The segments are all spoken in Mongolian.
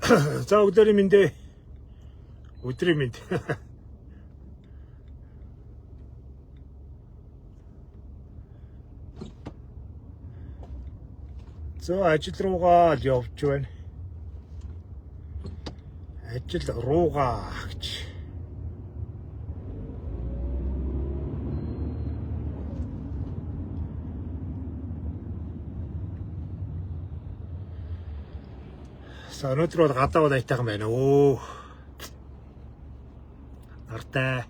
За өглөөний мэндэ. Өдрийн мэнд. За ажил руугаа л явж байна. Ажил руугаа гэж. Өнөөдөр бол гадаа удайтайхан байна өө. Нартай.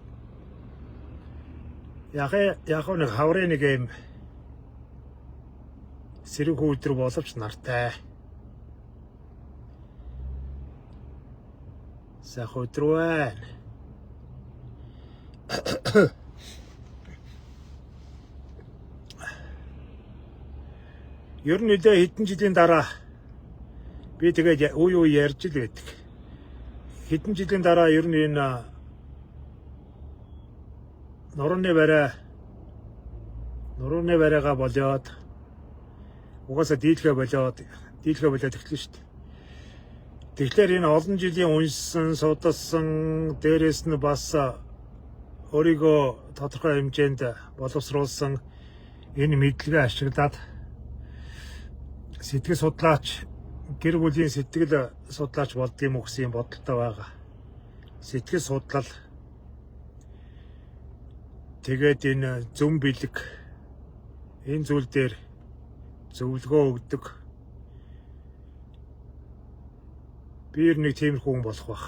Яг нэг хаврын нэг юм сэрэг өдөр боловч нартай. Сах өдөр байна. Ер нь хэдэн жилийн дараа би тэгээд уу ярьж л байдаг. Хэдэн жилийн дараа ер нь энэ нурууны барайгаа болоод угаасаа дийлхэ болоод эхэлнэ шүү дээ. Тэгэхээр энэ олон жилийн уншсан, судалсан, дээрэс нь бас өөрийгөө тодорхой хэмжээнд боловсруулсан энэ мэдлэгээ ашиглаад сэтгэл судлаач, гэр бүлийн сэтгэл судлаач болдгийм үү гэсэн бодолтой байгаа. Сэтгэл судлал тэгээд энэ зөв бэлэг энэ зүйл дээр зөвлөгөө өгдөг. Би нэг тиймэрхүү хүн болох байх.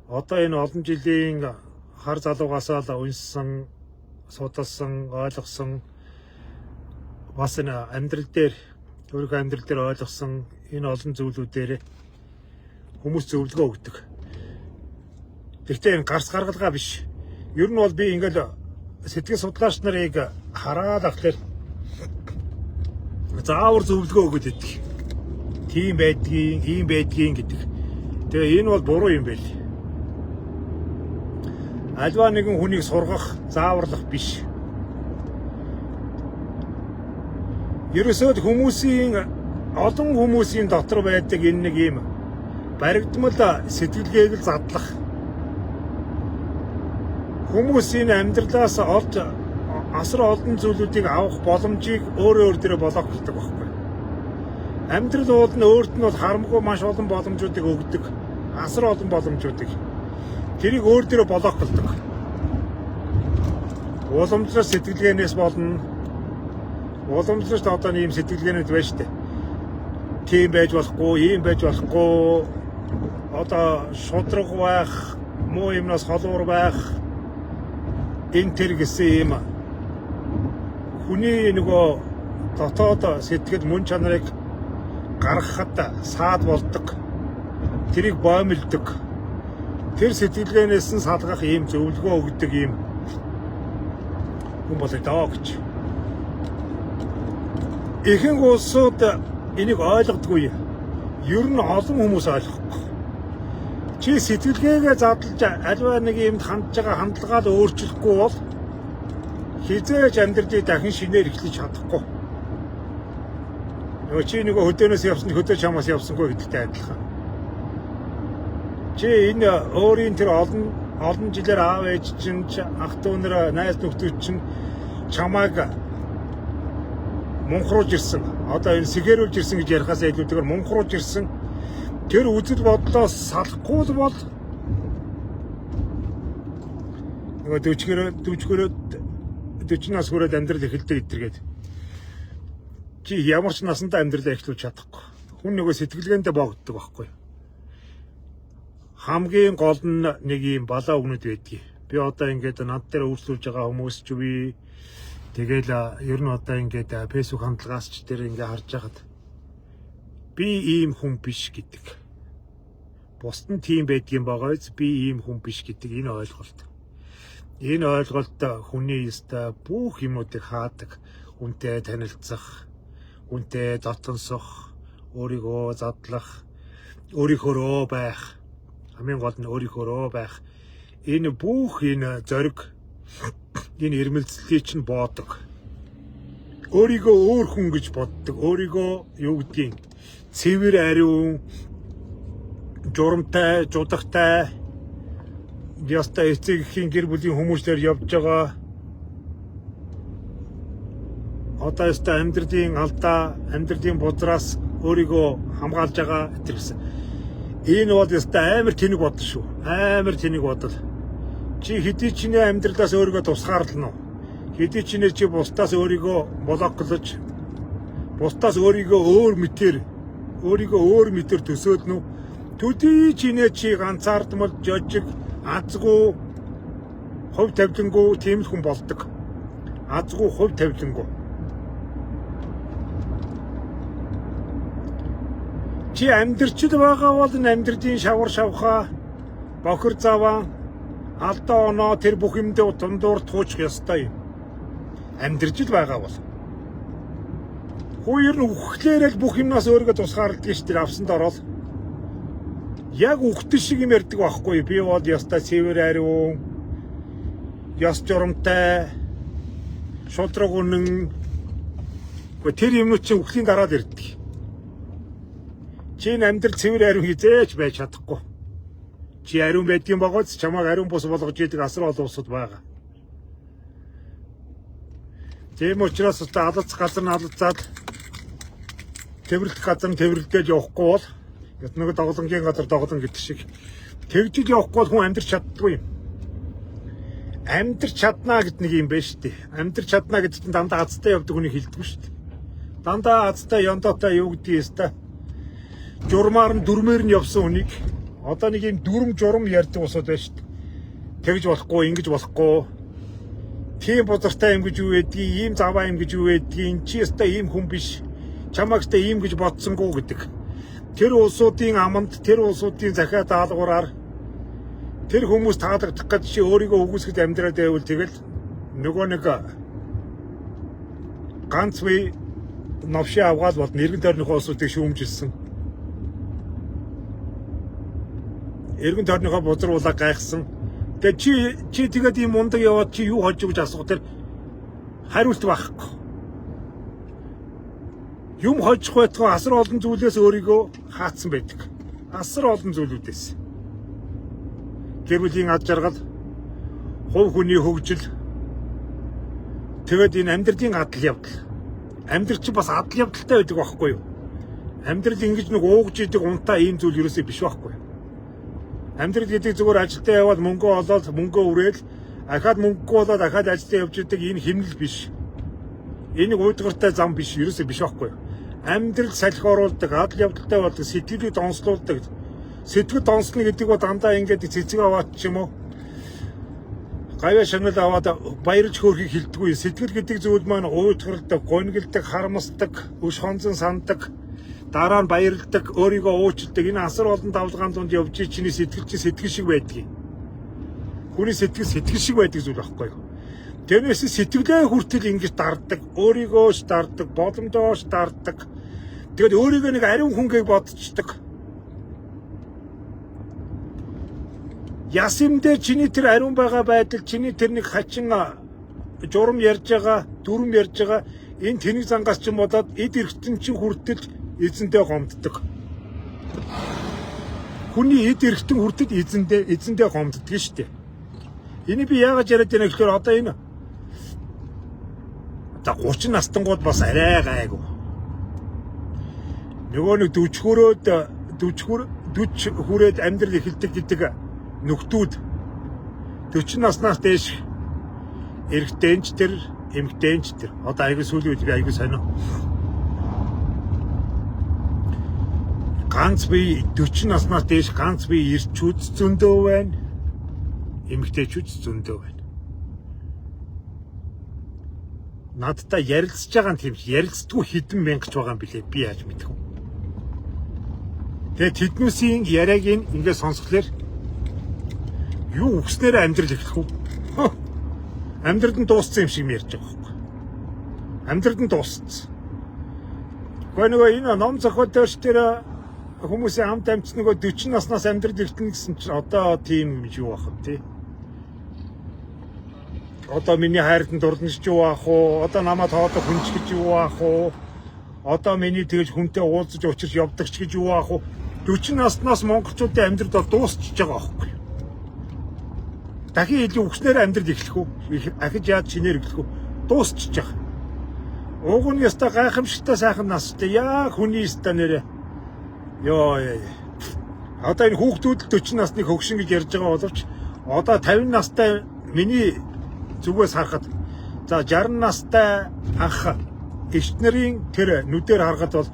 Одоо энэ олон жилийн хар залуугасаа л уншсан, судалсан, ойлгосон бас энэ өөрийнхөө амьдрал дээр ойлгосон энэ олон зүйлүүдээр хүмүүс зөвлөгөө өгдөг. Гэхдээ энэ гарс гаргалгаа биш. Ер нь бол би ингээл сэтгэл судлаач нарыг хараад ахлаар заавар зөвлөгөө өгöd идэх. Тийм байдгийн, ийм байдгийн гэдэг. Тэгээ энэ бол буруу юм байл. Альва нэгэн хүнийг сургах, зааварлах биш. Ерөөсөө олон хүмүүсийн дотор байдаг энэ нэг юм баригдмал сэтгэлгээг л задлах. Хүмүүсийн амьдралаас асар олон зүйлүүдийг авах боломжийг өөр дээрээ болгох гэдэг байхгүй. Амьдрал уулын өөрт нь бол харамгүй маш олон боломжуудыг өгдөг. Асар олон боломжуудыг. Тэрийг өөр дээрээ болгох гэдэг. Уламжлалт сэтгэлгээнээс болно. Уламжлалт одоо ийм сэтгэлгээнүүд байна шүү дээ. Тийм байж болохгүй, ийм байж болохгүй. Одоо шудраг байх, муу юмнаас холуур байх. Энэ тэр гэсэн юм хүний нөгөө дотоод сэтгэл мөн чанарыг гаргахад саад болдог. Тэрийг боомлдог. Тэр сэтгэлгээнээс нь салгах ийм зөвлөгөө өгдөг ийм хүн болоо даа гэж. Ихэнх улсууд энийг ойлгодгүй. Ер нь олон хүмүүс ойлгохгүй. Чи сэтгэлгээгээ задлаж альва нэг юмд хандж байгаа хандлагаа л өөрчлөхгүй бол хизээж амьдралыг дахин шинээр эхлэж чадахгүй. Нөгөө чи нөгөө хөдөөнөөс явсан хөдөө чамаас явсангүй гэдэгтэй адилхан. Чи энэ өөрийн тэр олон жилээр аав ээж чинь ах дүү нар найз нөхдөд чинь чамайг мунхруулж ирсэн. Одоо энэ сэгэрүүлж ирсэн гэж ярихаас илүүтэйгээр мунхруулж ирсэн. Тэр үзэл бодлоос салахгүй бол нөгөө 40 нас хүрээд амьдрал эхэлдэг гэдэргээд чи ямар ч насандаа амьдралаа эхлүүлж чадахгүй. Хүн нөгөө сэтгэлгээндээ богддог байхгүй. Хамгийн гол нь нэг юм балаа өгнөд байдгийг. Би одоо ингээд над дээр өөрчлүүлж байгаа хүмүүс ч үгүй. Тэгэл ер нь одоо ингээд фэйсбુક хандлагаас ч тэр ингээд харж байхад би ийм хүн биш гэдэг. Бусд нь тийм байдгийн байгаач би ийм хүн биш гэдэг энэ ойлголт. Энэ ойлголт хүний ёстой бүх юмнуудыг хаадаг. Хүнтэй танилцах, хүнтэй дотсонсох, өөрийгөө задлах, өөрийнхөөрөө байх. Хамгийн гол нь өөрийнхөөрөө байх. Энэ бүх энэ зориг энэ ирмэлцлийг чинь боодог. Өөрийгөө өөр хүн гэж боддог. Өөрийгөө юу гэдгийг цэвэр ариун, журамтай, жудагтай, ястай эцэгхийн гэр бүлийн хүмүүстээр явж байгаа. Одоо ястай амьдралын алдаа, амьдралын бузраас өөрийгөө хамгаалж байгаа гэсэн. Энэ бол ястай амар тэнэг бодол шүү. Амар тэнэг бодол. Чи хэдий чиний амьдралаас өөрийгөө тусгаарлана уу? Хэдий чиний чи бусдаас өөрийгөө блоклож, бусдаас өөрийгөө өөр мэтэр төсөөлнө үү? Төдий чиний чи ганцаардмал, жожиг, азгүй, хувь тавилангүй тийм л хүн болдог. Азгүй, хувь тавилангүй. Чи амьдрчил байгаа бол энэ амьдралын шавар шавхаа, бохир заваа, алдаа оноо тэр бүх юмдээ дундуур туучих ёстой юм. Амьдрчил байгаа бол. Хоёр нь үхлээрэл бүх юмнаас өөрийгөө тусгаарладаг ш тэр авсанд ороод. Яг үхтэн шиг юм ярьдаг байхгүй. Би бол ястай цэвэр ариун, яс журамтай, шулдраг үнэн. Тэр юмнууд чинь үхлийн дараа л ирдэг. Чи амьдрал цэвэр ариун хизээч байж чадахгүй. Чи ариун байдгийн байгаач чамайг ариун бус болгож идэг асар олон улсууд байгаа. Тийм учраас та алдац газар нь алдацаад тэмэрлэх газар нь тэмэрлдээд явахгүй бол нэг доголонгийн газар доголон гэдэг шиг тэгжил явахгүй бол хүн амьдрч чаддгүй юм. Амьдрч чаднаа гэд нэг юм байна шүү дээ. Амьдрч чаднаа гэдэг чинь дандаа азтай явдаг хүний хэлдэг шүү дээ. Дандаа азтай яндоотой юу гэдгийг өстой. Журмаар нь дүрмээр нь явсан хүнийг одоо нэг юм дүрм журм ярьдаг усуд байна шүү дээ. Тэгж болохгүй, ингэж болохгүй. Тийм бузартай юм гэж юу байдгийг, ийм заваа юм гэж юу байдгийг, чи өстой ийм хүн биш. Чамаагтай ийм гэж бодсонгүй гэдэг. Тэр улсуудын аманд, тэр улсуудын захиа даалгавраар тэр хүмүүс таалагдах гэж чи өөрийгөө үгүйсгэж амьдраад байвал тэгэл нөгөө нэг ганц бие новши авгаад бол нэргэн тойрныхоо улсуудыг шүүмжилсэн. Эргэн тойрныхоо бузруулаа гайхсан. Тэгээ чи тэгээд ийм мундаг яваад чи юу хожиж гэж асуух тэр хариулт байхгүй. Юм хожих байтугай асар олон зүйлээс өөрийгөө хаацсан байдаг. Асар олон зүйлүүдээс. Гэр бүлийн ад жаргал, хувь хүний хөгжил, тэгээд энэ амьдралын адал явдал. Амьдрал чи бас адал явдалтай байдаг байхгүй юу? Амьдрал ингэж нэг уугж идэг унтаа ийм зүйл ерөөсөө биш байхгүй юу? Амьдрал гэдэг зүгээр ажилдаа яваад мөнгө олоод мөнгөө үрээл ахаад мөнгөгүй болоод ахаад ажилдаа явж идэг энэ хэмнэл биш. Энэ уйдгартай зам биш ерөөсөө биш байхгүй юу? Амьдрал салхи оруулдаг, адал явдалтай болдог, сэтгэлийг донслуулдаг. Сэтгэл донслно гэдэг нь дандаа ингээд цэцэг аваад ч юм уу гавья шанал аваад баярж хөөрхийг хилдэггүй. Сэтгэл гэдэг зүйл маань уйдгардаг, гонигддаг, харамсдаг, өш хонзон санддаг, дараа нь баярлдаг, өөрийгөө уучилдаг. Энэ асар олон давлгаан донд явж чиний сэтгэл чи сэтгэл шиг байдаг. Хүний сэтгэл шиг байдаг зүйл байхгүй юу? Тэрнээс сэтгэлээ хүртэл ингэж дарддаг, өөрийгөө ч дарддаг, боломжоо ч дарддаг. Тэгэд өөрийгөө нэг ариун хүнгээ бодцдаг. Ясимдээ чиний тэр ариун байгаа байдал, чиний тэр нэг хачин журам ярьж байгаа, дүрм ярьж байгаа энэ тэнэг зангаас ч бодоод эд эрхтэн чинь хүртэл эзэндээ гомддог. Хүний эд эрхтэн хүртэл эзэндээ гомддог шүү дээ. Энийг би яагаад яриад байна гэхээр одоо энэ 30 настангууд бас арай гайгүй. Нөгөө нэг 40 хүрээд амьдрал эхэлдэг гэдэг нөхдүүд 40 наснаас дээш эрэгтэйч тэр, эмэгтэйч тэр. Одоо аягүй сүүлийн үед би аягүй сонио. Ганц би 40 наснаас дээш ганц би ирчүүд зөндөө байна. Эмэгтэйчүүд зөндөө байна. Надтай ярилцж байгаа юм тийм ярилцдаггүй хэдэн мянгач байгаа юм билээ би яаж мэдэх вэ? Тэгээд тэднүүсийн яриаг ингээд сонсхолоор юу өгснээр амьдрал эхлэх үү? Амьдрал нь дууссан юм шиг ярьж байгаа байхгүй. Амьдрал нь дууссан. Нөгөө энэ ном зохиолч тэр хүмүүсийн хамт амьд нөгөө 40 наснаас амьдрал эхэлнэ гэсэн чинь одоо тийм юу байх вэ тий? Одоо миний хайртанд дурлаж юу аах уу? Одоо намайг тоодох хүнч гэж юу аах уу? одоо миний тэгж хүнтэй уулзаж учирч явдаг ч гэж юу аах вэ? 40 наснаас монголчуудын амьдрал бол дуусчихж байгаа байхгүй. Дахин илүү өгснээр амьдрал эхлэх үү? Ахиж яаж шинээр эхлэх үү? Дуусчихж байгаа. Уг нь яста гайхамшигтай сайхан настай яа хүний яста нэрэ. Йоо. Одоо энэ хүүхдүүд 40 насны хөгшин гэж ярьж байгаа боловч одоо 50 настай миний зүгээс харахад за 60 настай ах эгчнэрийн тэр нүдээр харахад бол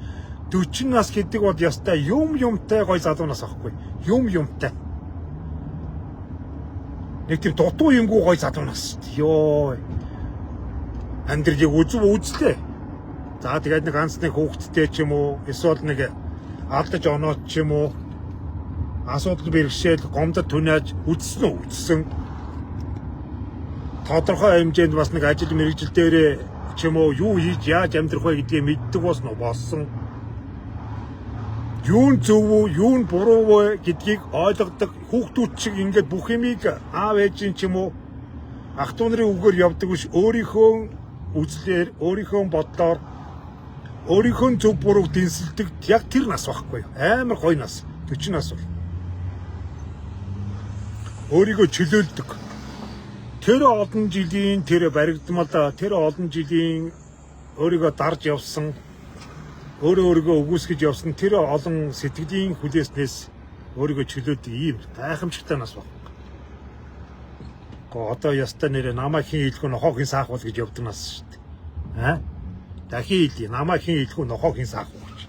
40 нас гэдэг бол ястай юмтай гой залуу нас ахгүй. Юмтай. Нэг тийм дутуу юмгүй гой залуу нас. Йоо. Амьдралыг үзлээ. За тэгээд нэг ганц нэг хүүхэдтэй ч юм уу эсвэл нэг алдаж оноод ч юм уу асуудал бэрхшээл гомдод түнэж үзсэн. Тодорхой хэмжээнд бас нэг ажил мэргэжил дээр ч юм уу юу хийж яаж амьдрах вэ гэдгийг мэддэг болсон. Юун зөв үү, юун буруу вэ гэдгийг ойлгодог хүүхдүүд шиг ингээд бүх юмыг аав ээжийн ч юм уу ах トゥ нарын үгээр явдаг биш өөрийнхөө үзлээр, өөрийнхөө бодлоор, өөрийнхөө зөв бурууг дэнсэлдэг яг тэр нас байхгүй. Амар гоё нас. 40 нас бол. Өөрийгөө чөлөөлдөг. Тэр олон жилийн тэр баригдмал тэр олон жилийн өөрийгөө дарж явсан өөрийгөө өгөөсгөж явсан тэр олон сэтгэлийн хүлээснээс өөрийгөө чөлөөдөг ийм гайхамшигтай нас баг. Одоо яста нэрэ намайг хин илхүү нохоогийн саах бол гэж явдаг нас шүү дээ. Дахин илий намайг хин илхүү нохоогийн саах гэж.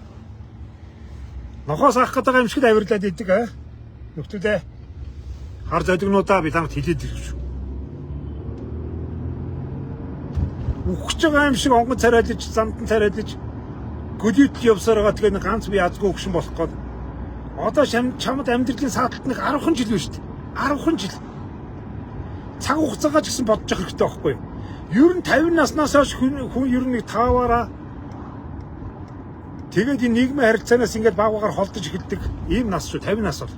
Нохоо саах гэдэг юм шиг авирлаад идэг нөхдөлөө хар зодигнуудаа би тамд хилээд ирэх шүү. Үхэж байгаа юм шиг онгон царайлж, замдан царайлж гөлөд явсаар байгаа тэгээд ганц би язгүй өгшин болох гээд. Одоо чамд амьдралын сааталт нэг 10 жил биш үү? 10 жил. Цаг хугацаагаа ч гэсэн бодож явах хэрэгтэй байхгүй юу? Ер нь 50 наснаас хойш хүн ер нь нэг тааваараа тэгээд энэ нийгмийн харилцаанаас ингээд багаар холдож эхэлдэг ийм нас шүү 50 нас бол.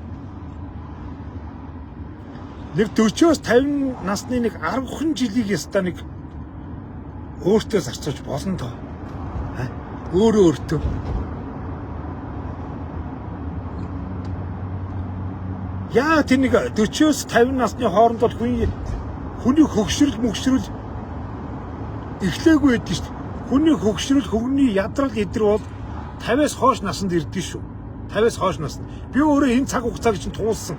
Нэг 40-оос 50 насны нэг 10 жилийг ястаа нэг өөртөө зарцуулж болно доо. Өөртөө. Яа тэр нэг 40-оос 50 насны хооронд бол хүний хөгшрөл эхлээгүй байдаг шүү дээ. Хүний хөгшрөл, хүний ядрал эдэр бол 50-аас хойш наснд ирдэг шүү. 50-аас хойш наснд. Би өөрөө энэ цаг хугацааг чинь туулсан.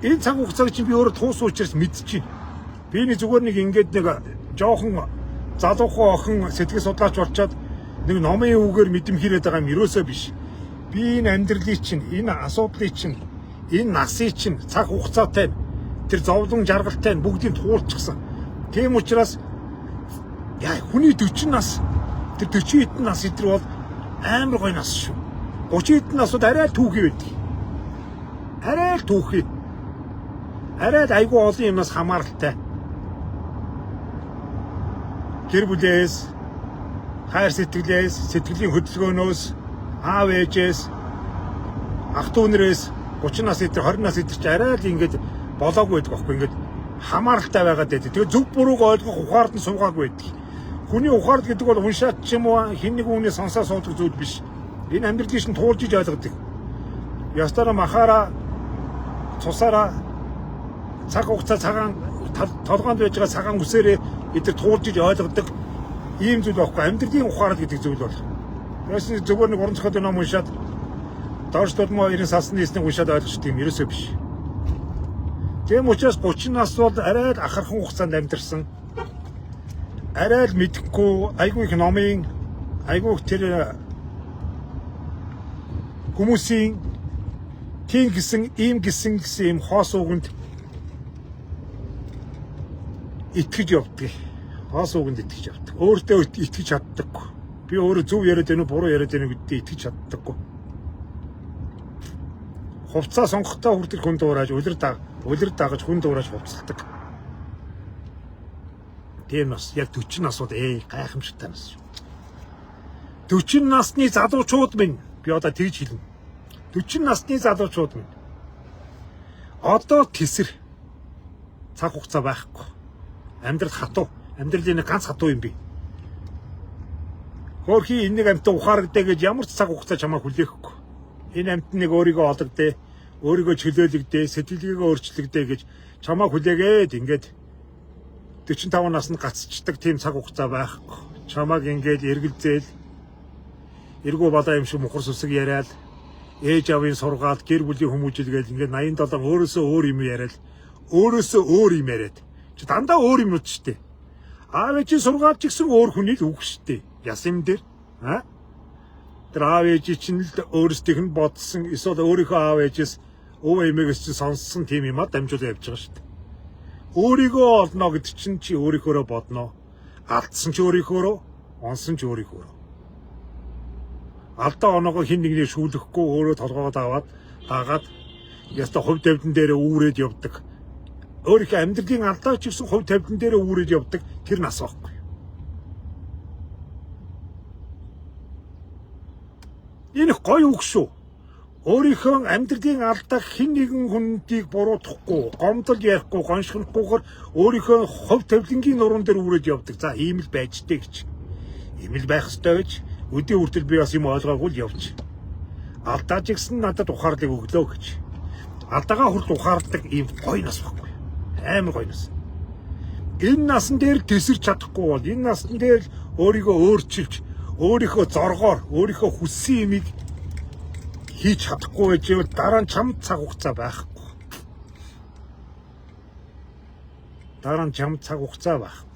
Энэ цаг хугацааг чинь би өөрөө туусан учраас мэдчихэв. Би нэг зүгээр нэг ингээд нэг жоохон залуухан охин сэтгэл судлаач болчоод нэг номын үгээр мэдэмхийрээд байгаа юм ерөөсөө биш. Би энэ амьдралыг чинь, энэ асуудлыг чинь, энэ насыг чинь цаг хугацаатай тэр зовлон жаргалтай бүгдийг туулчихсан. Тийм учраас яа хүний 40 нас тэр 40 хэдэн нас идэр бол амар гоё нас шүү. 30 хэдэн насууд арай түүхий байдаг. Арай түүхий. Арай айгүй олон юмнаас хамааралтай. Гэр бүлээс, хайр сэтгэлээс, сэтгэлийн хөдөлгөөнөөс, аав ээжээс, ах トゥ нэрээс 30 нас идэр 20 нас идэр чи арай л ингэж болоогүй байдаг байхгүй ингэж хамааралтай байгаад байдаг. Тэгээ зөв бурууг ойлгох ухаард нь суугаагүй байдаг. Хүний ухаард гэдэг бол уншаад ч юм уу хин нэг хүний сонсоо суудаг зүйл биш. Энэ амьдралыг шин туулж иж ойлгодог. Ястара махара цусара цаг хугацаа цагаан толгоонд байж байгаа цагаан үсээрээ эдгээр туулж иж ойлгодог ийм зүйл байхгүй. Амьдралын ухаард гэдэг зүйл бол. Яасан зөвхөн нэг уран зохиолын ном уншаад доош толмоо 90 сасны эснийг уншаад ойлгож тийм ерөөсөө биш. Тийм учраас 30 нас бол арай л ахархан хугацаанд амьдэрсэн. Арай л мэдэхгүй айгүй их номын айгүй их тэр хүмүүсийн тийм гэсэн ийм гэсэн юм хоос үгэнд итгэж явдаг. Хоос үгэнд итгэж явдаг. Өөртөө итгэж чаддаггүй. Би өөрөө зөв яриад байна уу буруу яриад байна гэдэгт итгэж чаддаггүй. Хувцас сонгохтой хүртэл хүн дуурайж улир дагаж хүн дуурайж хувцалдаг. Тийм нас яг 40 насууд гайхамшигтай нас шүү. 40 насны залуучууд минь би одоо тэгж хэлнэ. 40 насны залуучууд минь одоо тесэр цаг хугацаа байхгүй. Амьдрал хатуу. Амьдралын ганц хатуу юм би. Хөөрхий энэ нэг амтаа ухаарагдаа гэж ямар ч цаг хугацаа чамаа хүлээхгүй. Энэ амт нэг өөрийгөө олгодээ, өөрийгөө чөлөөлөгдөө, сэтгэлгээгээ өөрчлөгдөө гэж чамаа хүлээгээд ингээд 45 наснд гацчдаг тийм цаг хугацаа байхгүй. Чамааг ингээд эргэлзээл, эргүү балаа юм шиг мухар сүсэг яриад, ээж авийн сургаал, гэр бүлийн хүмүүжилгээл ингээд 87 өөрөөсөө өөр юм яриад, өөрөөсөө өөр юм яриад. Чи дандаа өөр юм уу ч штэ. Аав ээжийн сургаал ч гэсэн өөр хүний л үг штэ. Ясим дээр тэр аав ээж чинь л өөрсдийнх нь бодсон эсвэл өөрийнхөө аав ээжээс өвөө эмээгээс чинь сонссон тийм юм а дамжуулаад явж байгаа шүү дээ. Өөрийгөө олно гэдэг чинь чи өөрийнхөөрөө бодно. Алдсан ч өөрийнхөөрөө, онсон ч өөрийнхөөрөө. Алдаа оноогоо хин нэгний шүүлэхгүй өөрөө толгоогоо дагаад яста хувь тавилан дээр үүрээд явдаг. Өөрийнхөө амьдралын алдаа ч гэсэн хувь тавилан дээр үүрээд явдаг тэр нас байхгүй. Энэ гоё үг шүү. Өөрийнхөө амьдралын алдаа хэн нэгэн хүндийг буруутгахгүй, гомдол ярихгүй, гоншгохгүйгээр өөрийнхөө хувь тавилангийн нуруунд дээр үрээд явдаг. За ийм л байж тээ гэж. Ийм л байх ёстой гэж өдөө хүртэл би бас юм ойлгоогүй л явж. Алдаа ч гэсэн надад ухаарлыг өглөө гэж. Алдаагаа хүртэл ухаардаг ийм гоё нас баггүй. Амар гоё нас. Энэ насан дээр тэсэрч чадахгүй бол энэ насан дээр өөрийгөө өөрчилж өөрийнхөө зоргоор өөрийнхөө хүссэн юмыг хийж чадахгүй байжээ дараа нь чамд цаг хугацаа байхгүй. Дараа нь чамд цаг хугацаа байхгүй.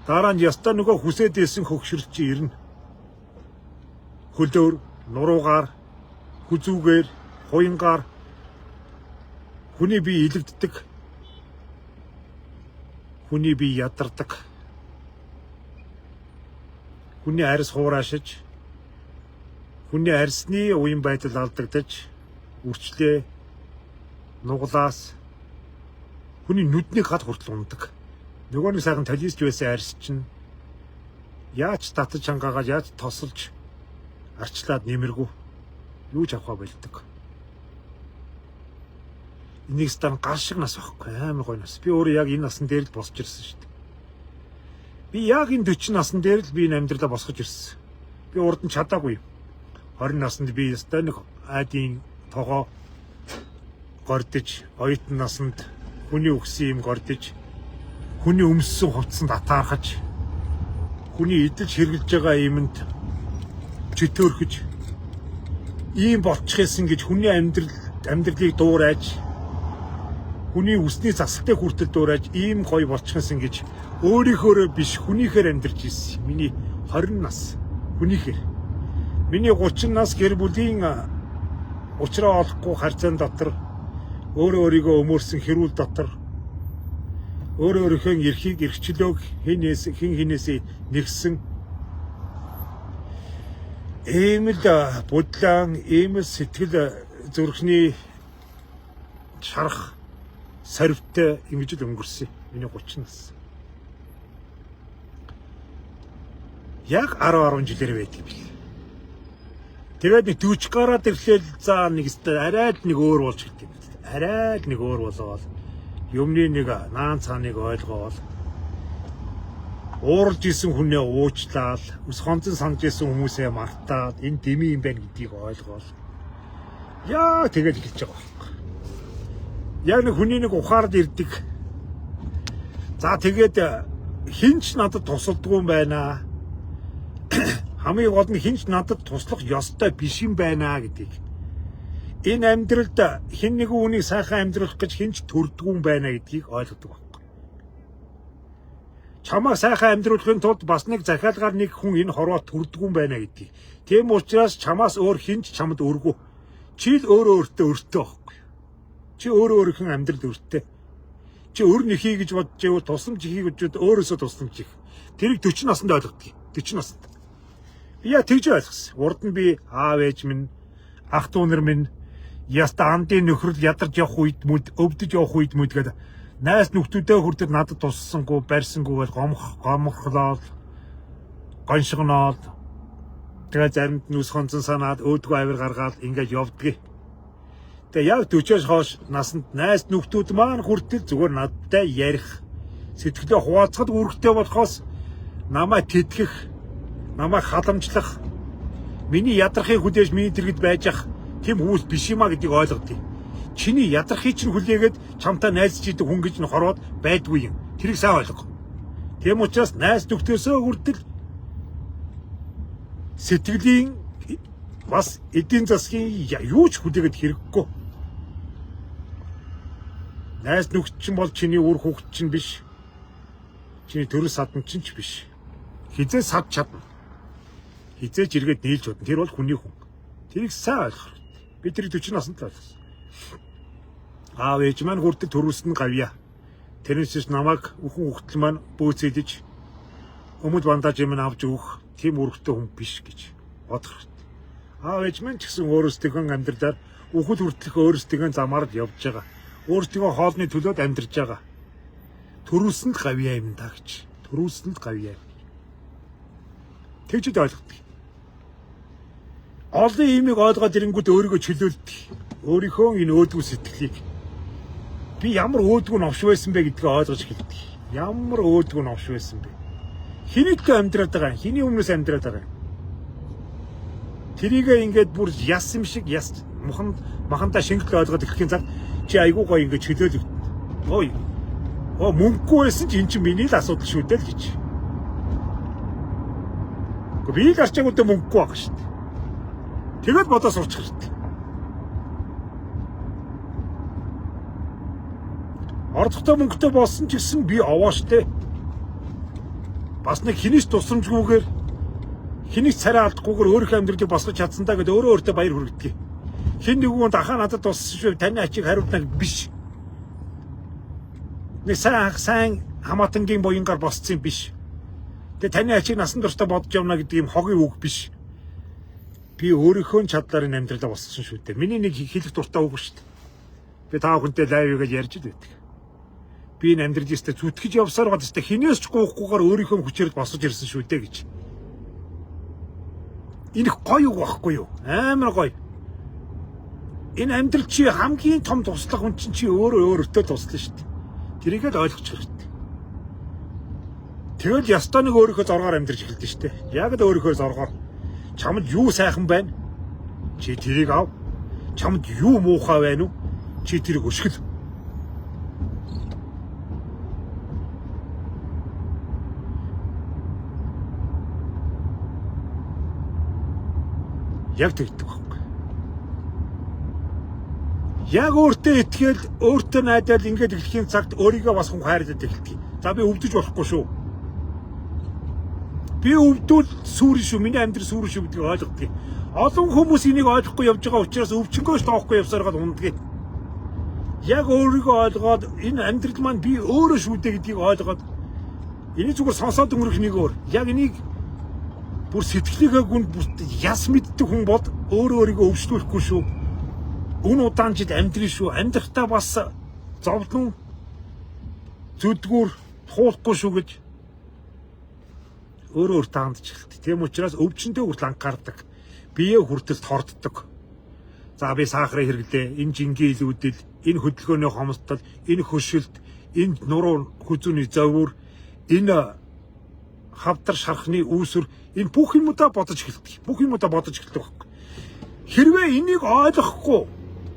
Дараа нь ястаа нөгөө хүсээд исэн хөгшөрч чи ирнэ. Хөлөөр, нуруугаар, хүзүүгээр, хуянгаар хүний бие илэгддэг. Хүний бие ядардаг. Хүний арьс хураашиж, хүний арьсны уян байдал алдагдаж, үрчлээ, нуглаас хүний нүдний хад хүртэл ундаг. Нөгөө нэг сайхан талийсч байсан арьс чинь яаж татаж хангаагаад яаж тосолж арчлаад нэмэргүй юу ч авахаа болдог. Энийг стан гар шиг нас байхгүй амар гоё нас. Би өөрөө яг энэ насан дээр л босч ирсэн шүү дээ. Би яг энэ 40 насны дээр л би энэ амьдралаа босгож ирсэн. Би урд нь чадаагүй. 20 наснд би өстой нэг айдын тогоо гордож, оюутан наснд хүний өгсөн юм гордож, хүний өмссөн хувцсанд атаархаж, хүний идэж хэрглэж байгаа юмд чөтөөрхөж, ийм болчихсон гэж хүний амьдралыг дуурайж, хүний үсний засалтай хүртэл дуурайж, ийм гоё болчихсон гэж өөрийнхөөрөө биш хүнийхээр амьдарч ирсэн. Миний 20 нас хүнийхээр. Миний 30 нас гэр бүлийн уучраа олохгүй харьцаан дотор өөрийгөө өмөрсөн хэрүүл дотор өөрийнхөө эрхийг эрхчлөөг хин хинээсээ нэгсэн ийм л бодлон ийм л сэтгэл зүрхний шарах сорвтой ингэж л өнгөрсөн. Миний 30 нас. Яг 10 жилээр байдаг би. Тэгээд нэг 40 гараад ирлээл за нэг өстой арай л нэг өөр болж хэлдэг. Арай л нэг өөр болоод юмны нэг наан цааныг ойлгоол. Уурж исэн хүнээ уучлаад, ус хонцон санаж исэн хүмүүсээ мартаад энэ дэмий юм байна гэдгийг ойлгоол. Яа тэгээд хэлж байгаа байхгүй. Яг нэг хүний нэг ухаард ирдэг. За тэгээд хинч надад тусалдгүй юм байна. Хамгийн гол нь хинч надад туслах ёстой биш юм байна гэдгийг. Энэ амьдралд хэн нэгэн хүнийг сайхан амьдрах гэж хинч төрдгөө юм байна гэдгийг ойлгодог байхгүй. Чамаа сайхан амьдруулахын тулд бас нэг захиалгаар нэг хүн энэ хорвоо төрдгөө юм байна гэдгийг. Тийм учраас чамаас өөр хинч чамд өргөө. Чи л өөрөө өөртөө өртөө байхгүй. Чи өөрөө өөрийнхөө амьдралд өртөө. Чи өр нэхий гэж бодож байвал тусламж хийх гэж өөрөөсөө тусламж хийх. Тэрийг 40 наснд ойлгодог. 40 наснд. Я тэгж ойлгосон. Урд нь би аав ээж минь, ах дүү нар минь яста андын нөхрөл ядарч явах үед мүд, өвдөж явах үед мүд гэдэг найз нөхдүүдээ хүртэл надад туссангүй, барьсангүй бол гомхлоод, гоншгоноод тэгээ заримд нь ус хонцон санаад өөдгөө авир гаргаад ингээд явдгийг. Тэгээ яг 40-оос хойш насанд найз нөхдүүд маань хүртэл зүгээр надтай ярих, сэтгэлээ хуваалцахад үүрэгтэй болохоос намайг тэтгэх, намайг халамжлах, миний ядрахыг хүлээж миний дэргэд байж ах тийм хүмүүс биш юмаа гэдгийг ойлгодъё. Чиний ядрахыг чинь хүлээгээд чамтай найзч идэг хүн гэж хорвоод байдгүй юм. Тэрийг сайн ойлго. Тийм учраас найз нөхдөсөө хүртэл сэтгэлийн бас эдийн засгийн юу ч хүлээгээд хэрэггүй. Найз нөхд чинь бол чиний үр хүүхэд чинь биш. Чиний төрөл садан чинь ч биш. Хизээ сад чадна. Хизээж эргээд нийлж бодно. Тэр бол хүний хүн. Тэрийг сайн ойлгох. Би тэрийг 40 наснд л ойлгосон. Аав ээж маань хүртэл төрүүлсэн гавья. Тэрнээс намайг өхөн хөлтөл маань бөөцөөлж өмд бандаж юм авч өгөх тийм өргөтэй хүн биш гэж бодох хэрэгтэй. Аав ээж маань ч гэсэн өөрөөсөө амьдралаар үхэл хүртэлх өөрөөсөө замаар л явж байгаа. Өөрсдөө хоолны төлөөд амьдарч байгаа. Төрүүлсэнд гавья юм даа гэж. Төрүүлсэнд гавья. Тэгж ойлгодог. Олон юмыг ойлгоод ирэнгүүт өөрийгөө чөлөөлдөг. Өөрийнхөө энэ өөдгөө сэтгэлийг би ямар өөдгөө новш байсан бэ гэдгийг ойлгож эхэлдэг. Ямар өөдгөө новш байсан бэ? Хинийдээ амьдраад байгаа юм? Хиний өмнөөс амьдраад байгаа юм? Тэрийгээ ингээд бүр яс юм шиг яс махандаа шингэл ойлгоод ирэхин цаг чи айгуу гоё ингээд чөлөөлөгдөн. Ой. Мөнгөгүй байсан чи эн чинь миний л асуудал шүү дээ л гэж. Би л арчаагуудаа мөнгөгүй байгаа шүү дээ. Тэгээд бодоо сурчих хэрэгтэй. Ордохтой мөнгөтэй болсон ч гэсэн би овоо штэ. Бас нэг хинээс тусламжгүйгээр хинээс царай алдахгүйгээр өөрийнхөө амьдралыг босгож чадсандаа гэдэг өөрөө өөртөө баяр хүргэдэг. Хин нэгэн дахаа надад туссан шүү таны ачийг хариулна биш. Нэг сайн хамаатангийн буянгаар босцсон биш. Тэгээ таны ачийг насан туршдаа бодож явна гэдэг юм хогийн үг биш. Би өөрийнхөө чадлаар энэ амьдралаа босгосон шүү дээ. Миний нэг хэлэх дуртай үг шүү дээ. Би таа хүнтэй лайв гэж ярьж л байдаг. Би энэ амьдралыста зүтгэж явсаар гад өстэй хинээс ч гоохгүйгээр өөрийнхөө хүчээр босгож ирсэн шүү дээ гэж. Энэ гоё үг байхгүй юу? Амар гоё. Энэ амьдрал чи хамгийн том туслах хүн чи өөртөө туслана шүү дээ. Тэрийг л ойлгочих хэрэгтэй. Тэгэл ястаа нэг өөрийнхөө зоргоор амьдрч эхэлдэж шүү дээ. Яг л өөрийнхөө зоргоор чамд юу сайхан байна? Чи тэрийг ав. Чамд юу муухай байна уу? Чи тэрийг өшгөл. Яг тэгдэг байхгүй. Яг өөртөө итгээл өөртөө найдаад ингэж эхлэхийн цагт өөрийгөө бас хүн хайрлаад эхэлдэг. За би өвдөж болохгүй шүү. Би өвдвөл сүрэн шүү. Миний амьдрал сүрэн шүү гэдгийг ойлгодог. Олон хүмүүс энийг ойлгохгүй явж байгаа учраас өвчнгөөш тоохгүй явсаар гал унддаг. Яг өөрийгөө ойлгоод энэ амьдрал маань би өөрөө шүү дээ гэдгийг ойлгоод энийг зүгээр сонсоод өнгөрөх нэг өөр. Яг энийг бүр сэтгэлийнхээ гүнд яс мэддэг хүн бол өөрийгөө өвчлөхгүй шүү. Үн удаан жил амьдрын шүү. Амьдрахтаа бас зовлон зүдгүүр туулахгүй шүү гэж өөрөө таандж эхэлдэг. Тийм учраас өвчнөдөө хүртэл анхаардаг. Бие хүртэл торддог. За би сахарыг хэрэглээ. Энэ жингийн илүүдэл, энэ хөдөлгөөний хомсдол, энэ хөшөлт, энэ нуруу хүзүүний зовөр, энэ хавдар шархны үүсвэр энэ бүх юмудаа бодож эхэлдэг. Бүх юмудаа бодож эхэлдэг байхгүй. Хэрвээ энийг ойлгохгүй,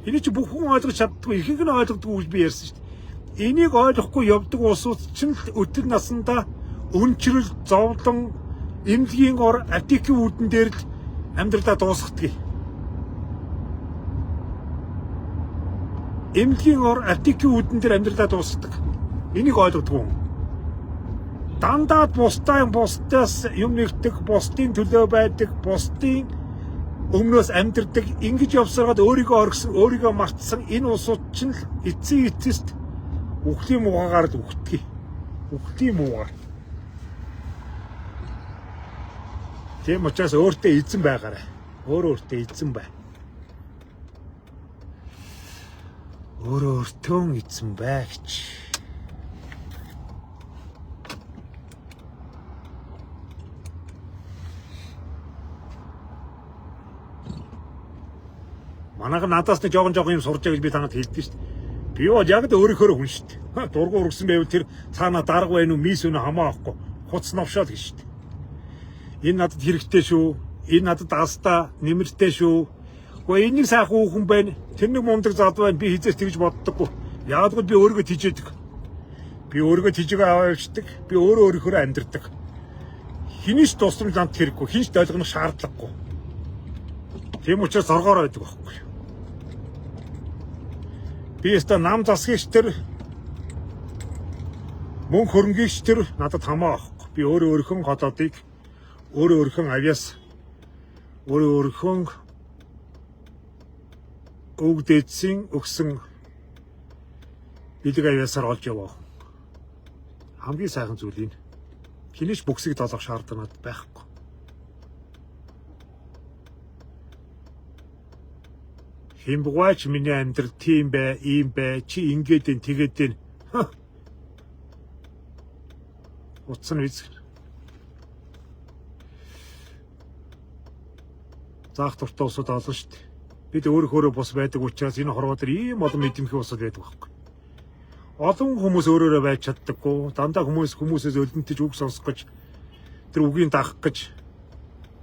энийг чи бүх хүн ойлгож чаддгүй, ихэнх нь ойлгодгүй гэж би ярьсан шүү дээ. Энийг ойлгохгүй явдаг улсууд чинь өтөр насандаа өнчрөл, зовлон, эмнэлгийн ор, аптекийн үүдэн дээр л амьдралаа дуусгадаг. Эмнэлгийн ор, аптекийн үүдэн дээр амьдралаа дуусгадаг. Энийг ойлгодгүй. Дандаа бусдаас юм нэгдэг, бусдын төлөө байдаг, бусдын өмнөөс амьдэрдэг, ингэж явсараад өөрийгөө оргисон, өөрийгөө мартсан энэ улсууд чинь л эцсийн эцэст үхлийн муугаар л үхдэг. Үхлийн муугаар. Тийм учраас өөртөө эзэн байгаарай. Өөртөө эзэн бай. Өөртөө эзэн бай гэж. Манайх надаас нэг жоохон юм сурчаа гэж би танад хэлдэг шүү дээ. Би бол яг л өөрийнхөө хүн шүү дээ. Дургуй ургасан байвал тэр цаана дарга байна уу, мис үнэ хамаахгүй. Хуц новшоод гэж шүү дээ. Энэ надад хэрэгтэй шүү. Энэ надад астаа нэмэртэй шүү. Гэхдээ энийг сайхан хүүхэн байна. Тэр нэг мундаг зад байна. Би хизээс тэгж боддоггүй. Яагад би өөрийгөө тижээдэг. Би өөрийгөө тижээгээ аваачдаг. Би өөрийнхөө амьдрдаг. Хинийч тусламж надад хэрэггүй. Хинч ойлгох шаардлагагүй. Тийм учраас зоргоор байдаг байхгүй. Би өстө нам засгийч тэр мөн хөрөнгөйч тэр надад хамаа байхгүй. Би өөрийнхөө голоодыг өөрийнхөө авьяас өөрийнхөө өгдөөдсөн өгсөн бэлэг авьяасаар олж яваа. Хамгийн сайхан зүйл энэ. Хинийч бүксийг долох шаардлага надад байхгүй. Химбгаач миний амьдрал тийм бай, ийм бай, чи ингээд энэ тэгээд энэ. Утсан үз. Заах дуртай усуд олно шүү дээ. Бид өөрөөр бус байдаг учраас энэ хорвоо дээр ийм олон мэдрэмхий усуд байдаг байхгүй. Олон хүмүүс өөрөөрөө байж чаддаггүй. Дандаа хүмүүсээс өлөнтөж үг сонсох гэж тэр үгийн даах гэж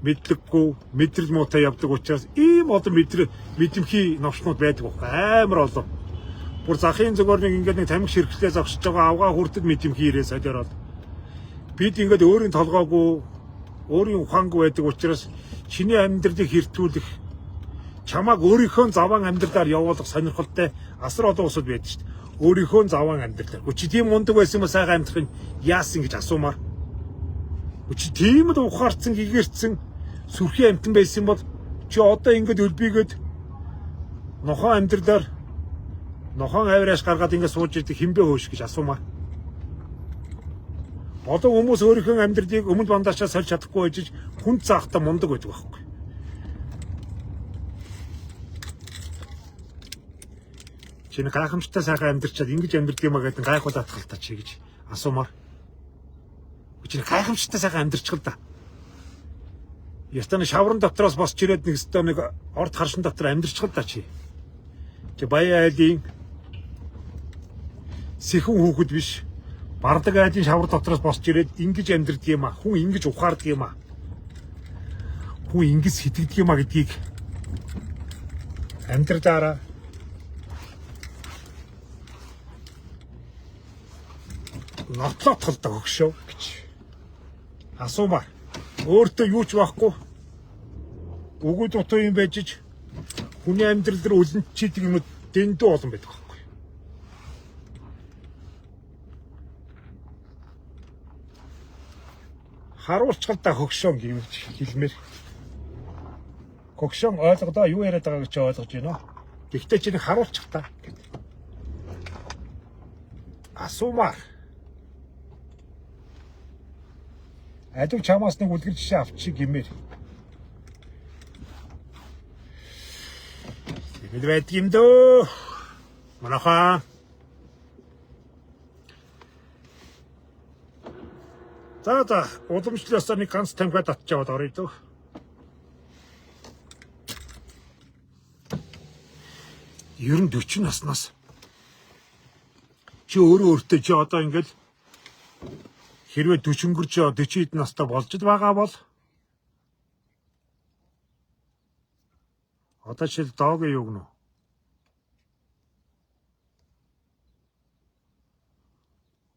мэдлэггүй, мэдрэл муутай явдаг учраас ийм олон мэдрэмхий новчнууд байдаг байхгүй. Амар олон. Бүр захын зүгээр нэг ингээд нэг тамхи ширхлээ зогсож байгаа авгаа хүртэл мэдрэмхий ирээ солиороод. Бид ингээд өөрийн толгоогүй, өөрийн ухаангүй байдаг учраас чиний амьдралыг хэртүүлэх, чамааг өөрийнхөө заван амьдралаар явуулах сонирхолтой асар олон усуд байдаг шүү дээ. Өөрийнхөө заван амьдралаар. Чи тийм мундаг байсан юм сайхан амьдрахын яасан гэж асуумаар. Чи тийм л ухаарцсан, гэгэрцсэн, сүрхий амтан байсан бол чи одоо ингээд өлбийгээд нохон амьдралаар нохон авираас гаргаад ингээд сууж идэг хинбэ хөөш гэж асуумаар. Одоо хүмүүс өөрийнхөө амьдралыг өмнө бандаачаа сольж чадахгүй байж хүнд заахтаа мундаг байдаг байхгүй. Чиний гайхамшигтай сайхан амьдрчаад ингэж амьдрдаг юм аа гэдэг гайхуулаад тахалтай чи гэж асуумаар. Чиний гайхамшигтай сайхан амьдрчихл да. Ястаны шаврын дотроос босч ирээд нэг өстөө нэг орд харшин дотор амьдрчихл да чи. Чи баяа айлын сэхэн хүүхэд биш. Бардаг айлын шавар дотроос босч ирээд ингэж амьдрдаг юм аа. Хүн ингэж ухаардаг юм аа. Хүн ингэж сэтгэдэг юм аа гэдгийг амьдралаараа нотлоотхолдог өгшөө гэж асуумаар. Өөртөө юу ч байхгүй. Үгүй дутуу юм байж ч хүний амьдрал дээр үлэнчидэг юм дэндүү олон байдаг байхгүй. Харуулчгал та хөгшөөн гэж хэлмээр. Хөгшөөн ойлгодоо юу яриад байгааг чи ойлгож байна уу? Гэхдээ чи нэг харуулчих та гэдэг. Асуумаар. Адив чамаас нэг үлгэр жишээ авчи гэмээр. Бид байд юм дөө. Манайхаа. За, удамшлаасаа нэг ганц тамхи татчихад орё дөө. Ер нь 40 наснаас чи өөртөө чи одоо ингээл хэрвээ 40 өнгөрч 40 хэд настай болж байгаа бол одоо чи дог юу гэнэ?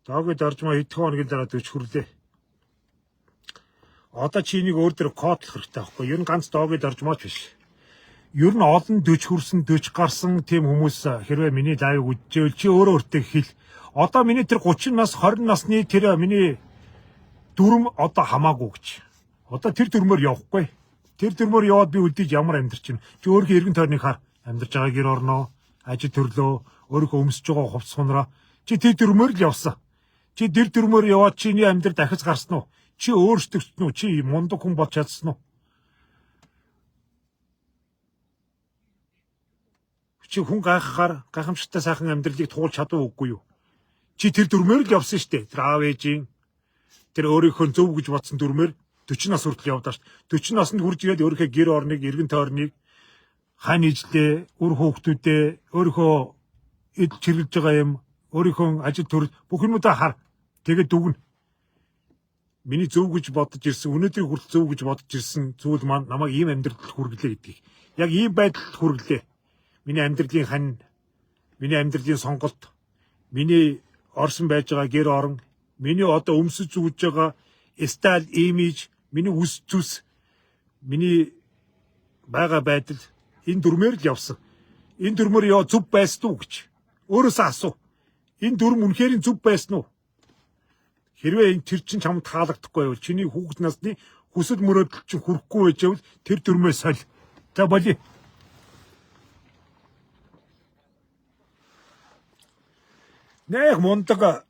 Догд оржмоо хэдхэн хоногийн дараа 40 хүрлээ. Одоо чи энийг өөр дөр кодлох хэрэгтэй байхгүй. Ер нь ганц догд оржмооч биш. Ер нь олон 40 хүрсэн 40 гарсан тийм хүмүүс хэрвээ миний лайвыг үзчихвэл чи өөртөө хэл. Одоо миний тэр 30 нас 20 насны тэр миний дүрм одоо хамаагүй гэж. Одоо тэр дүрмээр явахгүй. Тэр дүрмээр яваад би үлдээж ямар амьдарч байна. Чи өөрийнхөө эргэн тойрныг хар. Амьдарч байгаа гэр орноо, ажил төрлөө, өөрийнхөө өмсөж байгаа хувцс хунраа. Чи тэр дүрмээр л явсан. Чи тэр дүрмээр яваад чиний амьдрал дахиж гарсан уу? Чи өөрсдөгчн үү? Чи мундаг хүн болж чадсан уу? Чи хүн гайхамшигтай сайхан амьдралыг туулж чадаагүй юу? Чи тэр дүрмээр л явсан шүү дээ. Тэр аав ээжийн тэр өөрийнхөө зөв гэж бодсон дүрмээр 40 нас хүртэл явдаа шүү. 40 наснд хүрж ирээд өөрийнхөө гэр орныг, эргэн тойрныг хань ижлээ, үр хөөгтүүдээ, өөрийнхөө эд чиглэж байгаа юм, өөрийнхөө ажил төрөл бүх юмудаа хар. Тэгээд дүгнэ. миний зөв гэж бодож ирсэн, өнөөдрийг хүртэл зөв гэж бодож ирсэн зүйл маань намайг ийм амьдралд хүргэлээ гэдгийг. Яг ийм байдалд хүргэлээ. Миний амьдралын хань, миний амьдралын сонголт, миний орсон байж байгаа гэр орон, миний одоо өмсөж зүгж байгаа стайл, имиж, миний үс зүс, миний байгаа байдал энэ дүрмээр л явсан. Энэ дүрмээр яа зүв байсан уу гэж өөрөөсөө асуу. Энэ дүрм үнэхээр зүв байсан уу? Хэрвээ энэ тэр чинь чамд таалагдахгүй бол чиний хүүхэд насны хүсэл мөрөөдөл чинь хүрэхгүй байжвэл тэр дүрмээ соль. За болий. Нэх мундаг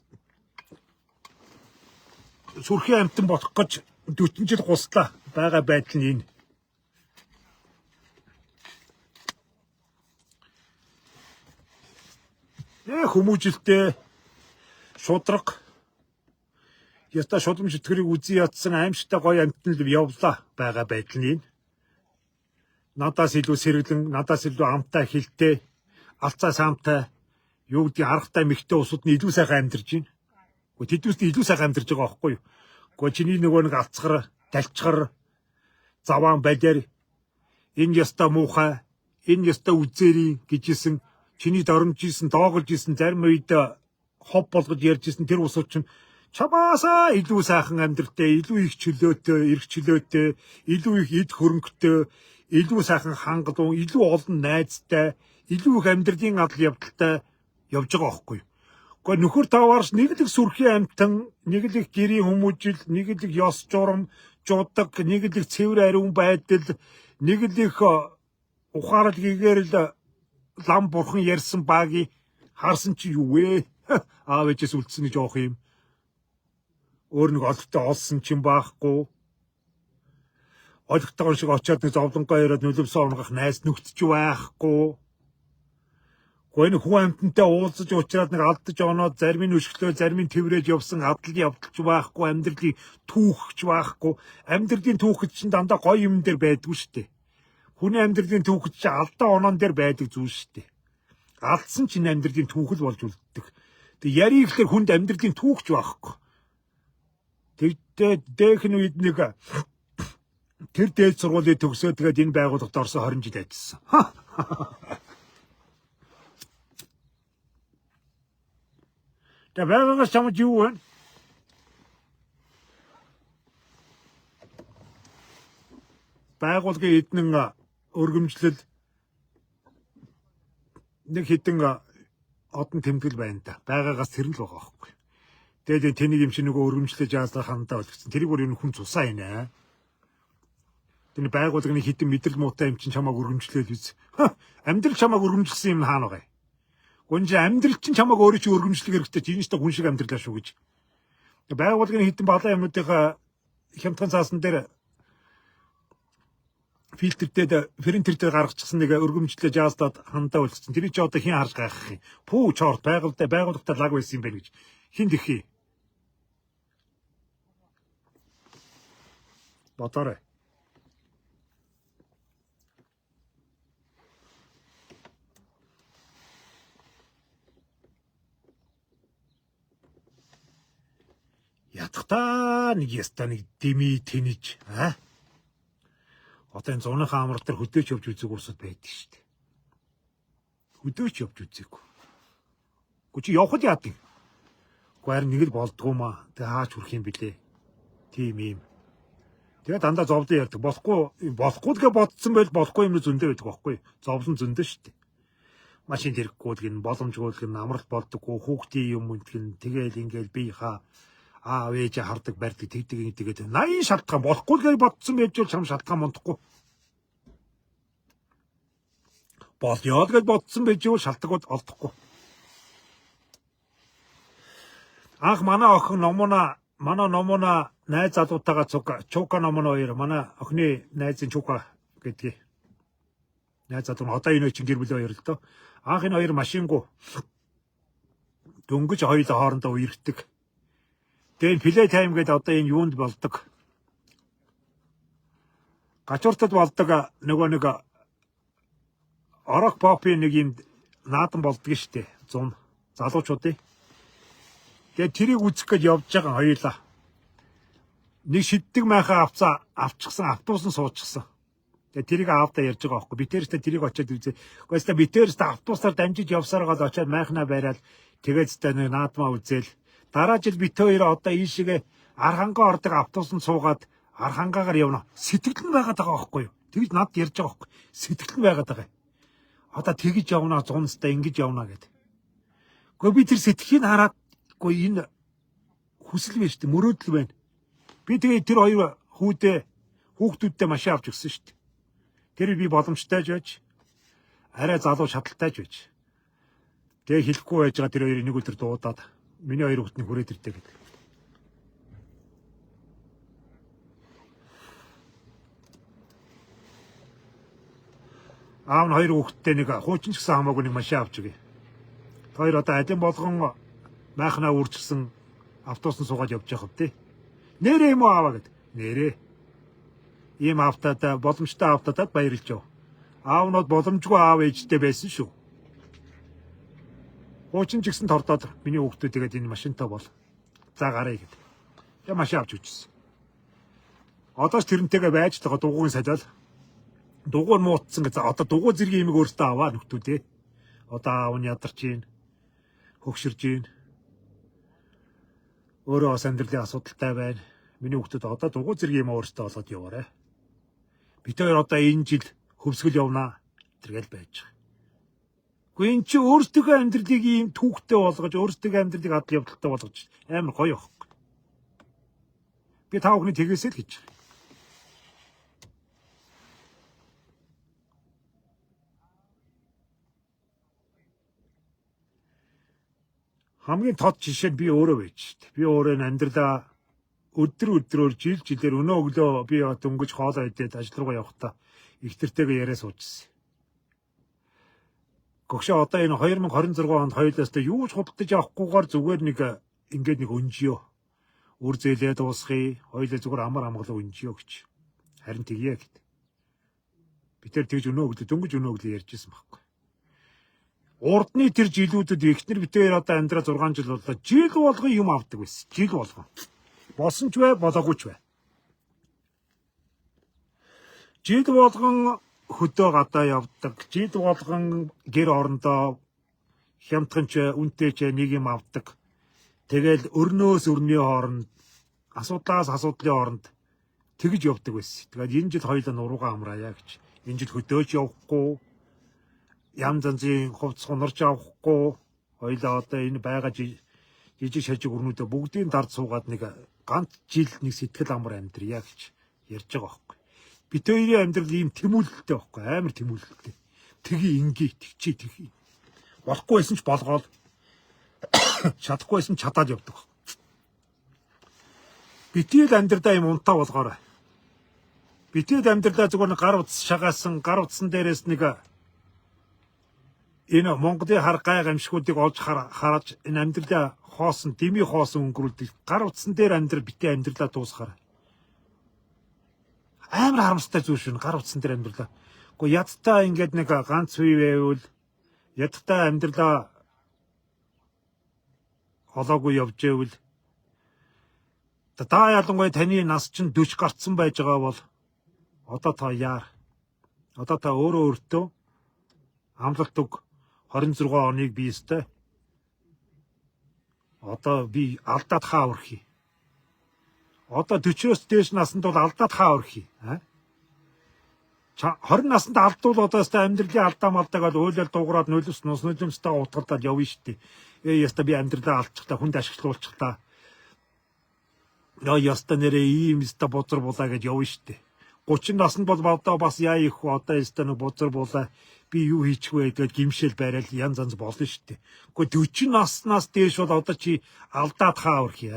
сүрхий амтан болох гэж 40 жил гуслаа. Бага байдал нь энэ. Хүмүүжилтэй шудраг яста шудрам шитгэрийг үзий ядсан аимшигтай гоё амтнал явлаа байгаа байдал нь. Надаас илүү сэргэлэн, надаас илүү амтай хилтэй, алцаа самтай, юу гэдгийг аргатай мэгтэй усууд нь илүү сайхан амьдарч байна. Гэхдээ тэдүүст илүү сайхан амьдарч байгаа байхгүй юу? Гэхдээ чиний нөгөө нэг алцгар, талчгар, заваан балиар энэ яста муухай, энэ яста үзээрий гэжсэн чиний дормж исэн, доогolж исэн, зарим үед хов болгож ярьж исэн тэр усууд чинь чамаасаа илүү сайхан амьдралтай, илүү их чөлөөтэй, эрх чөлөөтэй, илүү их эд хөрөнгөтэй, илүү сайхан хангалуун, илүү олон найзтай, илүү их амьдралын адал явдалтай явж байгаа байхгүй юу? Гэхдээ нөхөр таваарш нэг л сүрхий амтан, нэг л их гэрийн хүмүүжил, нэг л их ёс журам, жудаг, нэг л их цэвэр ариун байдал, нэг л их ухаарал гэгээр л лам бурхан ярьсан багийг харсан чи юу вэ? Аав ээжээс үлдсэн гэж жоох юм. Өөр нэг олдтой олсон ч юм байхгүй. Олдтойгоо шиг очиад нэг зовлонгоо яриад нөлөөсөө унгах найз нүгтч байхгүй. Гүн хүн амтантай уулзаж уучраад нэг алдаж оноод зарим нь өшгөлөө, зарим нь тэврээд явсан адал явдалч байхгүй, амьдралын түүхч байхгүй. Амьдралын түүхч чинь дандаа гоё юм дээр байдгүй шүү дээ. Хүний амьдралын түүхч чинь алдаа оноон дээр байдаг зүйл шүү дээ. Алдсан чинь амьдралын түүхэл болж үлддэг. Тэг яриг ихлээр хүнд амьдралын түүхч байхгүй. Тэгтээ дээхэн үед нэг тэр дээд сургуулийг төгсөө тэгээд энэ байгууллагад орсон 20 жил ажилласан. Тэг байгаагаас чамд юу вэ? Байгууллагын эднэн өргөмжлөл нэг хитэн одон тэмдэглэл байна да. Байгаагаас тэр л байгаа байхгүй. Тэгээд тэнийг юм шиг нөгөө өргөмжлөж яаслах хандаа болгосон. Тэрийг бүр энэ хүн цусааийнэ. Тэний байгууллагын хитэн мэдрэл муутай юм чинь чамааг өргөмжлөөл үз. Амьдрал чамааг өргөмжлөсөн юм хаана байгаа юм? Гүнж амьдрал чинь чамааг өөрөө чи өргөмжлөх хэрэгтэй. Чинь ч хүн шиг амьдралаа шүү гэж. Байгууллагын хитэн балаа юмнуудынхаа хямдхан цаасан дээр фильтртэй принтер дээр гаргачихсан нэг өргөмжлөж яаслаад хандаа болгосон. Тэрийг чи одоо хин харж гайхах юм. Пүү чорт байгууллагатай лаг байсан юм байна гэж. Хин дэхий. Батарэ. Ятгатаа нэг яста нэг дими тэнэж одоо энэ зуныхаа амар дээр хөдөөч явж үзэг усуд байдаг шүү дээ. Хөдөөч явж үзээгүй. Гү чи явхад яадаг. Гү харин нэг л болдгоо маа. Тэг хаач хүрх юм блэ. Тийм юм. Тэгээд дандаа зовлон ярьдаг. Болохгүй гэж бодсон байл болохгүй юм зөндөө байдаг байхгүй. Зовлон зөндөө шүү дээ. Машин хэрэггүй гэн боломжгүй гэн амралт болдоггүй хүүхдийн юм гэн тэгэл ингээл би хаа аав ээж хардаг барьдаг тэгдэг тэгээд 80 шалтгаан болохгүй гэж бодсон байж бол чам шалтгаан мондохгүй. Болёо гэж бодсон байж бол шалтгаан олдохгүй. Анх манай охин номона найз залуутайгаа чука номоно хоёр манай охины найзын чука гэдгийг найз залуу одоо энэ чинь гэр бүлийн хоёр л доо. Анх энэ хоёр машингу дөнгөж хоёулаа хоорондоо үерхдэг. Тэгээд плей тайм гэдэг одоо энэ юунд болдог. Гачууртад болдог нөгөө нэг орок попын нэг юм наадан болдог штэ. 100 залуучуудын. Тэгээд тэрийг үзэх гэж явж байгаа хоёулаа. нэг шиддэг майхаа авчихсан автобус нь суучихсан. Тэгээ тэрийг аавдаа ярьж байгаа байхгүй. Битээрстэ тэрийг очиод үзээ. Гэхдээ битээрстэ автобусаар дамжиж явсараа гол очиод майхнаа бариад тэгээд зөте нэг наадмаа үзээл. Дараа жил бит хоёр одоо ийшээгээ Архангаа ордог автобусанд суугаад Архангаагаар явна. Сэтгэл нь байгаад байгаа байхгүй юу? Тэгж над ярьж байгаа байхгүй. Сэтгэл нь байгаад байгаа. Одоо тэгж явна зунстай ингэж явна гэдэг. Гэхдээ би тэр сэтгэхийг хараад үгүй энэ хүсэл биш үү? Мөрөөдөл байна. Би тэгээ тэр хоёр хүүхдүүдтэй машин авч өгсөн шүү дээ. Тэр би боломжтой байж арай залуу шаталтай байж. Тэгээ хэлэхгүй байж байгаа тэр хоёрыг нэг өдөр дуудаад миний хоёр хүүхдний хүрээд ирдэ гэдэг. Аав нь хоёр хүүхдтэй нэг хуучин ч гэсэн хамаагүй нэг машин авч өгье. Хоёр одоо алин болгон майхнаа үржсэн автобусанд суугаад явж байгаа хөв тий. Нэрээ юм уу аваа гэд. Нэрээ. Ийм автадаа боломжтой автадад баярлж яв. Аавнууд боломжгүй аав ээжтэй байсан шүү. Хуучин ч гэсэн тордоод миний хүүхдүүд тэгээд энэ машинтай бол за гараа гэд. Тэгээ машин авч өгчсэн. Одоо ч тэрнтэйгээ байж байгаа дугуйн салиал. Дугуйр муутсан гэж одоо дугуй зэргийн имийг өөртөө аваа нөхдүүдээ. Одоо аав нь ядарч гин. Хөгшөрж гин. Өөрөө бас амьдралын асуудалтай байна. Миний хүүхдүүд одоо дугуй зэргийн юм өөртөө олоод яваарэ. Бид хоёр одоо энэ жил хөвсгөл явнаа. Тэргээл байж байгаа. Гэхдээ эн чи өөртөө амьдралыг ийм түүхтэй болгож, өөртөө амьдралыг адал явдалтай болгож амар гоё байхгүй. Би та бүхний тэгээсэл хийж байгаа. Хамгийн тод жишээ нь би өөрөө байж шүү дээ. Би өөрөө амьдралаа өдрөөр жилээр өнөө өглөө би дөнгөж хоолоо идээд ажил руугаа явахдаа их тэртэйгээ яриа суужсэн. Гогшоо одоо энэ 2026 онд хоёулаас та юу ч худалдаж авахгүйгээр зүгээр ингээд нэг өнжиё. Үр зээлээ дуусгая. Хоёулаа зүгээр амар амгалан өнжиё гэж. Харин тэгье гэд. Би тэр тэгж дөнгөж өнөө өглөө ярьжсэн байхгүй. Урдны тэр жилүүдэд ихнэр битээр одоо амьдраа 6 жил боллоо. Жил болгон юм авдаг байсан. Жил болгон. Болсон ч бай, болоогүй ч бай. Жил болгон хөдөө гадаа явдаг. Жил болгон гэр орондоо хямдхан ч үнтэй ч нэг юм авдаг. Тэгэл өрнөөс өрний хооронд асуудлаас асуудлын хооронд тэгж явдаг байсан. Тэгээд энэ жил хоёулаа нуруугаа амраая гэж. Энэ жил хөдөөж явахгүй. Янз янзын хувцс хонорч авахгүй. Хоёулаа одоо энэ байгаа жижиг шажиг өрнүүдээ бүгдийн дард суугаад нэг ганц жил нэг сэтгэл амар амьдрья гэж ярьж байгаа байхгүй. Бид хоёрын амьдрал ийм тэмүүлэлтэй байхгүй. Амар тэмүүлэлтэй. Тгий ингээ тэгчээ. Болохгүй байсан ч болгоол. Чадахгүй байсан чадаад явдаг. Битэл амьдралдаа юм унтаа болгоорой. Битэл амьдралдаа зүгээр гар утас шагаасан, гар утсан дээрээс нэг энэ Монголын хар гай гамшгуудыг олж хараж энэ амьдралаа хоосон, дими хоосон өнгөрүүлдэг гар утсан дээр битээ амьдралаа дуусгаарай. Амар харамстай зүйл шүү гар утсан дээр амьдралаа. Гэхдээ ядтаа ингээд нэг ганц үе байвал ядтаа амьдралаа холоогүй явж байвал та ялангуяа таны нас чинь 40 гарцсан байж байгаа бол одоо та яар. Одоо та өөртөө амлалт өг 26 оныг би өстэй. Одоо би алдаад хаа өрхий. Одоо 40-оос дээш наснд бол алдаад хаа өрхий. 20 наснд алдвал одоо өстэй амьдралын алдаа малдаг бол уйлал дуугараад нөлөөс нус нөлөөмстэй утгалдаад явна шүү дээ. Яста би амьдралаа алдчихлаа, хүнд ашиглуулчихлаа. Яста нэрээ ийм өстэй бузар булаа гэж явна шүү дээ. 30 наснд бол одоо бас яа их одоо өстэй нэг бузар булаа. Би юу хийчих вэ гэдээ гимшэл барайл янз болно шүү дээ. Гэхдээ 40 наснаас дээш бол одоо чи алдаад хаа өрхий.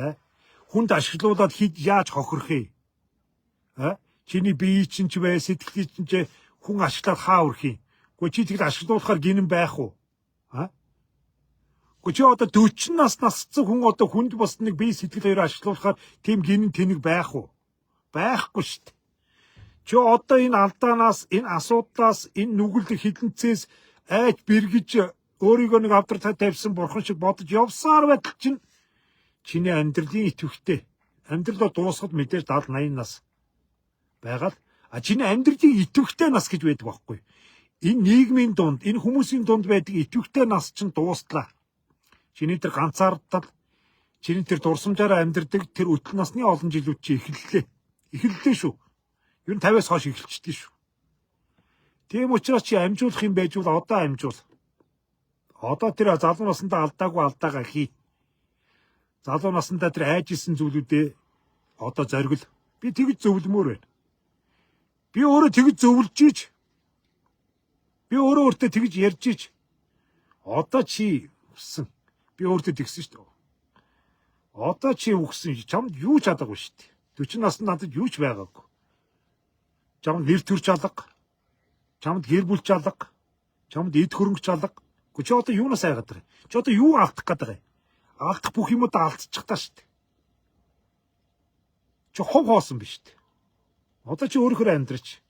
Хүнд ашиглуулад яаж хохирох юм? Чиний бие чинь ч бай, сэтгэл чинь ч хүн ашиглаад хаа өрхий. Гэхдээ чи тэгэл ашиглуулахаар гинэн байх уу? Гэхдээ чи одоо 40 насцсан хүн одоо хүнд бас нэг бие сэтгэл хоёроо ашиглуулахаар тийм гинэн тэнэг байх уу? Байхгүй шүү дээ. Чи одоо энэ алдаанаас, энэ асуудлаас, энэ нүгэлт хідэнцээс айж бэргэж өөрийгөө нэг авдар тавьсан бурхан шиг бодож явсаар байтал чинь чиний амьдралын итвэхтэй Амьдралаа дуусахад мэдээж 70 80 нас байгаад чиний амьдралын идэвхтэй нас гэж байдаг байхгүй. Энэ нийгмийн дунд, энэ хүмүүсийн дунд байдаг идэвхтэй нас чинь дуустлаа. Чиний тэр ганцаардал, чиний тэр дурсамжаараа амьдрдаг тэр өдөл насны олон жилүүд чи эхэллээ. Эхэллээ шүү. Ер нь 50-аас хойш эхэлчихсэн шүү. Тийм учраас чи амжуулах юм байж бол одоо амжуул. Одоо тэр залуу насндаа алдаагүй алдаагаа хий. Залуу насндаа тэр айжсэн зүйлүүдээ одоо зоргил. Би тэгж зөвлөмөр байна. Би өөрөө тэгж зөвлөж ийж. Би өөрөө өөртөө тэгж ярьж ийж. Одоо чи өссөн. Би өөртөө тэгсэн шүү дээ. Одоо чи өгсөн чамд юу ч чадаагүй шүү дээ. 40 наснд надад юу ч байгаагүй. Чамд нэр төрч алга. Чамд гэр бүл алга. Чамд эд хөрөнгө алга. Гэхдээ чи одоо юунаас айгаад байгаа юм? Чи одоо юу алдах гээд байгаа юм? Алдах бүх юмудаа алдчих таа шүү дээ. Чи хов хоосон биш дээ. Одоо чи өөрөөр амьдрч.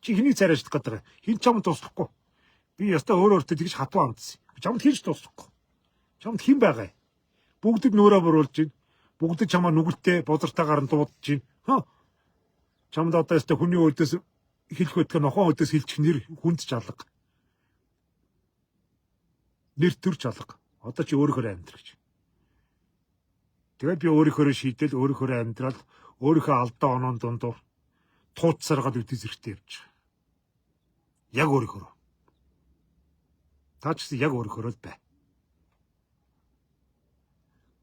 Чи хэнийг царайжлах гээд байгаа? Хин чамд туслахгүй. Би ястаа өөртөө тэгж хатуу амдсан. Чамд хийж туслахгүй. Чамд хэн байгаа юм? Бүгдэд нөөрөө буруулж байна. Бүгдэд чамаа нүгэлтэй бозортойгоор нь дуудаж байна. Чамд одоо ястаа хүний өдөөс хэлэх өдгөө нохоо өдөөс хэлчих нэр хүнд ч алга. Нэр төрч алга. Одоо чи өөрөөр амьдрч. Тэгээд би өөрөөр шийдэл, өөрөөр амьдрал, өөрийнхөө алдаа оноон дундуур тууц саргаад үдээс хэрэгтэй явж байгаа. Яг өөрөөр. Та ч гэсэн яг өөрөөр л бай.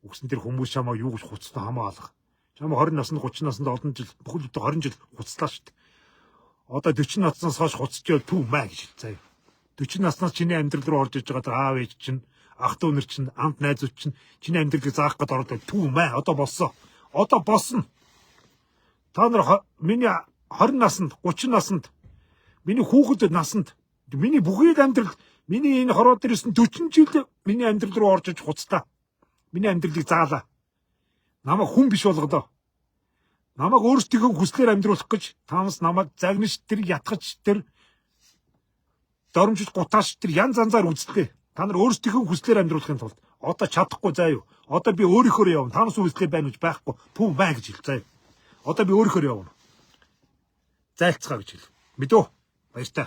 Үгсэн тэр хүмүүс чамаа юу гэж хуцсан хамаалах. Чамаа 20 наснд 30 наснд олон жил бүхэл бүтэн 20 жил хуцлаа шүү дээ. Одоо 40 наснаас хойш хуцчихвал түв маа гэж хэлцээ. 40 наснаас чиний амьдрал руу орж иж байгаа аав ээж чинь, ах дүү нар чинь, амт найзууд чинь чиний амьдралыг заах гээд ороод түв маа одоо болсон. Одоо босно. Та нар миний 20 наснд 30 наснд миний хүүхэд наснд миний бүхий л амьдрал миний энэ хороо дээрсэн 40 жил миний амьдрал руу орж иж хуцтаа. Миний амьдралыг заалаа. Намайг хүн биш болгодоо. Намайг өөрсдийнхөө хүслээр амьдруулах гэж таамс намайг загнаж тэр ятгаж тэр доромжиж гутааш тэр янз янзаар үзлээ. Та нар өөрсдийнхөө хүслээр амьдруулахын тулд одоо чадахгүй заа юу. Одоо би өөрийнхөө явна. Танаас үйлчлээ байна гэж байхгүй. Түн бай гэж хэл заа юу. Одоо би өөрийнхөө явна. Зайлцгаа гэж хэл. Мэдөө. Баяртай.